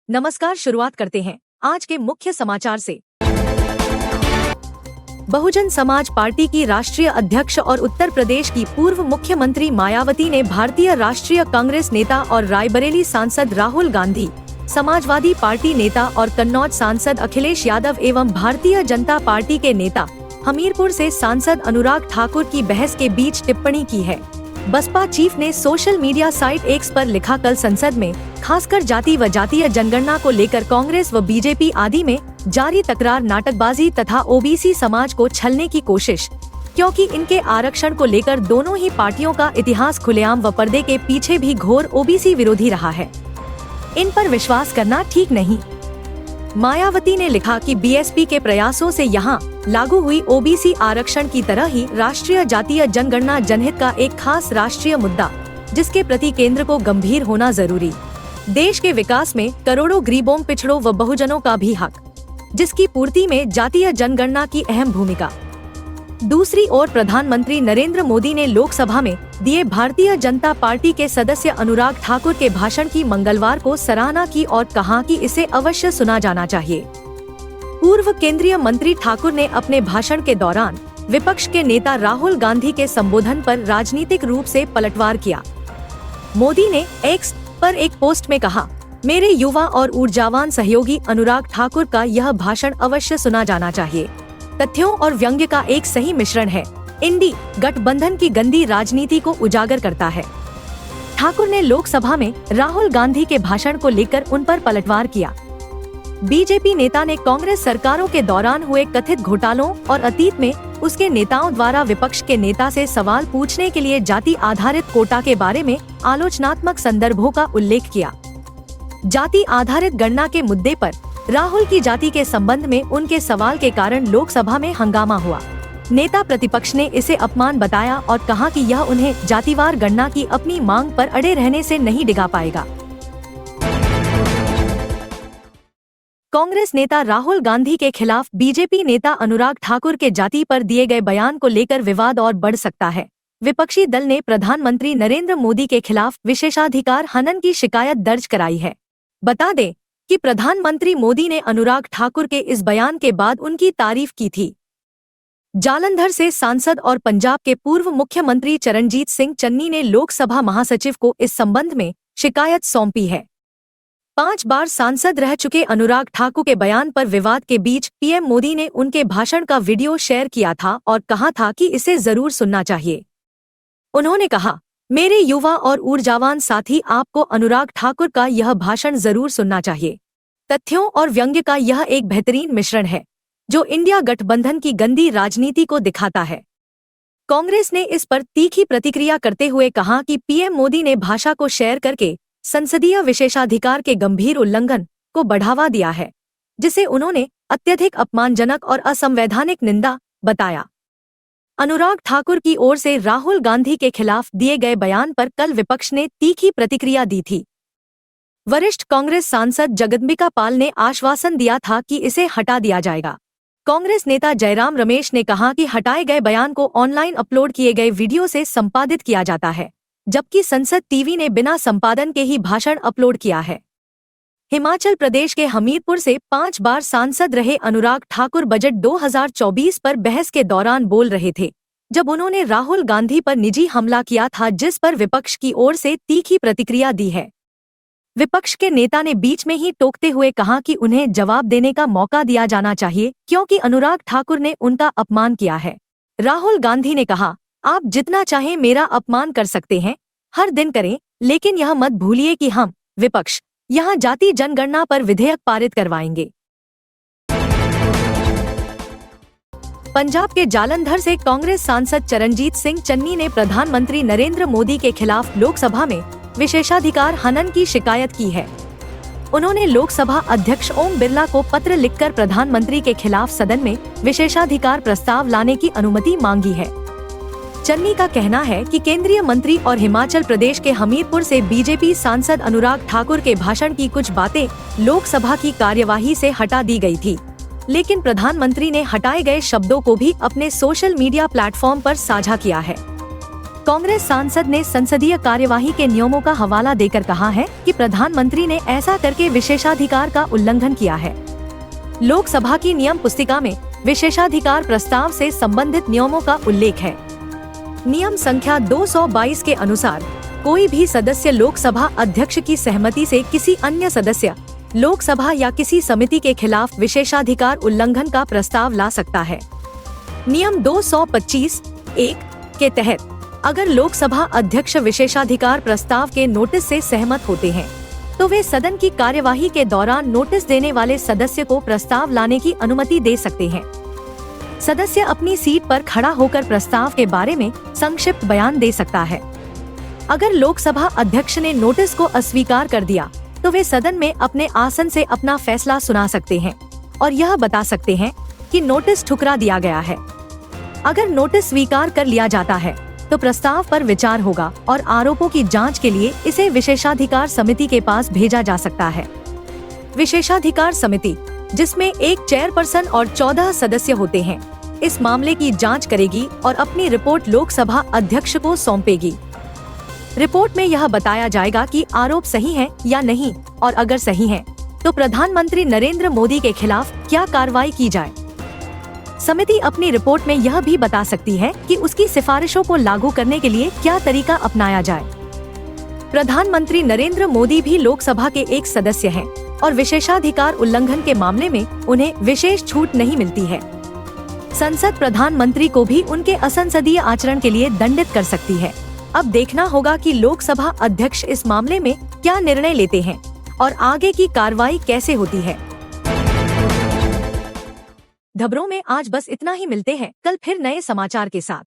नमस्कार। शुरुआत करते हैं आज के मुख्य समाचार से। बहुजन समाज पार्टी की राष्ट्रीय अध्यक्ष और उत्तर प्रदेश की पूर्व मुख्यमंत्री मायावती ने भारतीय राष्ट्रीय कांग्रेस नेता और रायबरेली सांसद राहुल गांधी, समाजवादी पार्टी नेता और कन्नौज सांसद अखिलेश यादव एवं भारतीय जनता पार्टी के नेता हमीरपुर से सांसद अनुराग ठाकुर की बहस के बीच टिप्पणी की है। बसपा चीफ ने सोशल मीडिया साइट एक्स पर लिखा, कल संसद में खासकर जाति व जातीय जनगणना को लेकर कांग्रेस व बीजेपी आदि में जारी तकरार, नाटकबाजी तथा ओबीसी समाज को छलने की कोशिश, क्योंकि इनके आरक्षण को लेकर दोनों ही पार्टियों का इतिहास खुलेआम व पर्दे के पीछे भी घोर ओबीसी विरोधी रहा है। इन पर विश्वास करना ठीक नहीं। मायावती ने लिखा कि बीएसपी के प्रयासों से यहाँ लागू हुई ओबीसी आरक्षण की तरह ही राष्ट्रीय जातीय जनगणना जनहित का एक खास राष्ट्रीय मुद्दा, जिसके प्रति केंद्र को गंभीर होना जरूरी। देश के विकास में करोड़ों गरीबों, पिछड़ों व बहुजनों का भी हक, जिसकी पूर्ति में जातीय जनगणना की अहम भूमिका। दूसरी ओर प्रधानमंत्री नरेंद्र मोदी ने लोकसभा में दिए भारतीय जनता पार्टी के सदस्य अनुराग ठाकुर के भाषण की मंगलवार को सराहना की और कहा कि इसे अवश्य सुना जाना चाहिए। पूर्व केंद्रीय मंत्री ठाकुर ने अपने भाषण के दौरान विपक्ष के नेता राहुल गांधी के संबोधन पर राजनीतिक रूप से पलटवार किया। मोदी ने एक्स पर एक पोस्ट में कहा, मेरे युवा और ऊर्जावान सहयोगी अनुराग ठाकुर का यह भाषण अवश्य सुना जाना चाहिए। तथ्यों और व्यंग्य का एक सही मिश्रण है। इंडी गठबंधन की गंदी राजनीति को उजागर करता है। ठाकुर ने लोकसभा में राहुल गांधी के भाषण को लेकर उन पर पलटवार किया। बीजेपी नेता ने कांग्रेस सरकारों के दौरान हुए कथित घोटालों और अतीत में उसके नेताओं द्वारा विपक्ष के नेता से सवाल पूछने के लिए जाति आधारित कोटा के बारे में आलोचनात्मक संदर्भों का उल्लेख किया। जाति आधारित गणना के मुद्दे पर राहुल की जाति के संबंध में उनके सवाल के कारण लोकसभा में हंगामा हुआ। नेता प्रतिपक्ष ने इसे अपमान बताया और कहा कि यह उन्हें जातिवार गणना की अपनी मांग पर अड़े रहने से नहीं डिगा पाएगा। कांग्रेस नेता राहुल गांधी के खिलाफ बीजेपी नेता अनुराग ठाकुर के जाति पर दिए गए बयान को लेकर विवाद और बढ़ सकता है। विपक्षी दल ने प्रधानमंत्री नरेंद्र मोदी के खिलाफ विशेषाधिकार हनन की शिकायत दर्ज कराई है। बता दें कि प्रधानमंत्री मोदी ने अनुराग ठाकुर के इस बयान के बाद उनकी तारीफ की थी। जालंधर से सांसद और पंजाब के पूर्व मुख्यमंत्री चरणजीत सिंह चन्नी ने लोकसभा महासचिव को इस संबंध में शिकायत सौंपी है। 5 बार सांसद रह चुके अनुराग ठाकुर के बयान पर विवाद के बीच पीएम मोदी ने उनके भाषण का वीडियो शेयर किया था और कहा था कि इसे जरूर सुनना चाहिए। उन्होंने कहा, मेरे युवा और ऊर्जावान साथी, आपको अनुराग ठाकुर का यह भाषण जरूर सुनना चाहिए। तथ्यों और व्यंग्य का यह एक बेहतरीन मिश्रण है, जो इंडिया गठबंधन की गंदी राजनीति को दिखाता है। कांग्रेस ने इस पर तीखी प्रतिक्रिया करते हुए कहा कि पीएम मोदी ने भाषा को शेयर करके संसदीय विशेषाधिकार के गंभीर उल्लंघन को बढ़ावा दिया है, जिसे उन्होंने अत्यधिक अपमानजनक और असंवैधानिक निंदा बताया। अनुराग ठाकुर की ओर से राहुल गांधी के खिलाफ दिए गए बयान पर कल विपक्ष ने तीखी प्रतिक्रिया दी थी। वरिष्ठ कांग्रेस सांसद जगदम्बिका पाल ने आश्वासन दिया था कि इसे हटा दिया जाएगा। कांग्रेस नेता जयराम रमेश ने कहा कि हटाए गए बयान को ऑनलाइन अपलोड किए गए वीडियो से संपादित किया जाता है, जबकि संसद टीवी ने बिना संपादन के ही भाषण अपलोड किया है। हिमाचल प्रदेश के हमीरपुर से 5 बार सांसद रहे अनुराग ठाकुर बजट 2024 पर बहस के दौरान बोल रहे थे, जब उन्होंने राहुल गांधी पर निजी हमला किया था, जिस पर विपक्ष की ओर से तीखी प्रतिक्रिया दी है। विपक्ष के नेता ने बीच में ही टोकते हुए कहा कि उन्हें जवाब देने का मौका दिया जाना चाहिए, क्योंकि अनुराग ठाकुर ने उनका अपमान किया है। राहुल गांधी ने कहा, आप जितना चाहें मेरा अपमान कर सकते हैं, हर दिन करें, लेकिन यह मत भूलिए कि हम विपक्ष यहाँ जाति जनगणना पर विधेयक पारित करवाएंगे। पंजाब के जालंधर से कांग्रेस सांसद चरणजीत सिंह चन्नी ने प्रधानमंत्री नरेंद्र मोदी के खिलाफ लोकसभा में विशेषाधिकार हनन की शिकायत की है। उन्होंने लोकसभा अध्यक्ष ओम बिरला को पत्र लिखकर प्रधानमंत्री के खिलाफ सदन में विशेषाधिकार प्रस्ताव लाने की अनुमति मांगी है। चन्नी का कहना है कि केंद्रीय मंत्री और हिमाचल प्रदेश के हमीरपुर से बीजेपी सांसद अनुराग ठाकुर के भाषण की कुछ बातें लोकसभा की कार्यवाही से हटा दी गई थी, लेकिन प्रधानमंत्री ने हटाए गए शब्दों को भी अपने सोशल मीडिया प्लेटफॉर्म पर साझा किया है। कांग्रेस सांसद ने संसदीय कार्यवाही के नियमों का हवाला देकर कहा है कि प्रधानमंत्री ने ऐसा करके विशेषाधिकार का उल्लंघन किया है। लोकसभा की नियम पुस्तिका में विशेषाधिकार प्रस्ताव से संबंधित नियमों का उल्लेख है। नियम संख्या 222 के अनुसार कोई भी सदस्य लोकसभा अध्यक्ष की सहमति से किसी अन्य सदस्य, लोकसभा या किसी समिति के खिलाफ विशेषाधिकार उल्लंघन का प्रस्ताव ला सकता है। नियम 225(1) के तहत अगर लोकसभा अध्यक्ष विशेषाधिकार प्रस्ताव के नोटिस से सहमत होते हैं, तो वे सदन की कार्यवाही के दौरान नोटिस देने वाले सदस्य को प्रस्ताव लाने की अनुमति दे सकते हैं। सदस्य अपनी सीट पर खड़ा होकर प्रस्ताव के बारे में संक्षिप्त बयान दे सकता है। अगर लोकसभा अध्यक्ष ने नोटिस को अस्वीकार कर दिया, तो वे सदन में अपने आसन से अपना फैसला सुना सकते हैं और यह बता सकते हैं कि नोटिस ठुकरा दिया गया है। अगर नोटिस स्वीकार कर लिया जाता है, तो प्रस्ताव पर विचार होगा और आरोपों की जांच के लिए इसे विशेषाधिकार समिति के पास भेजा जा सकता है। विशेषाधिकार समिति, जिसमें एक चेयरपर्सन और 14 सदस्य होते हैं, इस मामले की जांच करेगी और अपनी रिपोर्ट लोकसभा अध्यक्ष को सौंपेगी। रिपोर्ट में यह बताया जाएगा कि आरोप सही है या नहीं, और अगर सही है, तो प्रधानमंत्री नरेंद्र मोदी के खिलाफ क्या कार्रवाई की जाए। समिति अपनी रिपोर्ट में यह भी बता सकती है कि उसकी सिफारिशों को लागू करने के लिए क्या तरीका अपनाया जाए। प्रधानमंत्री नरेंद्र मोदी भी लोकसभा के एक सदस्य हैं और विशेषाधिकार उल्लंघन के मामले में उन्हें विशेष छूट नहीं मिलती है। संसद प्रधानमंत्री को भी उनके असंसदीय आचरण के लिए दंडित कर सकती है। अब देखना होगा कि लोकसभा अध्यक्ष इस मामले में क्या निर्णय लेते हैं और आगे की कार्रवाई कैसे होती है। खबरों में आज बस इतना ही। मिलते हैं कल फिर नए समाचार के साथ।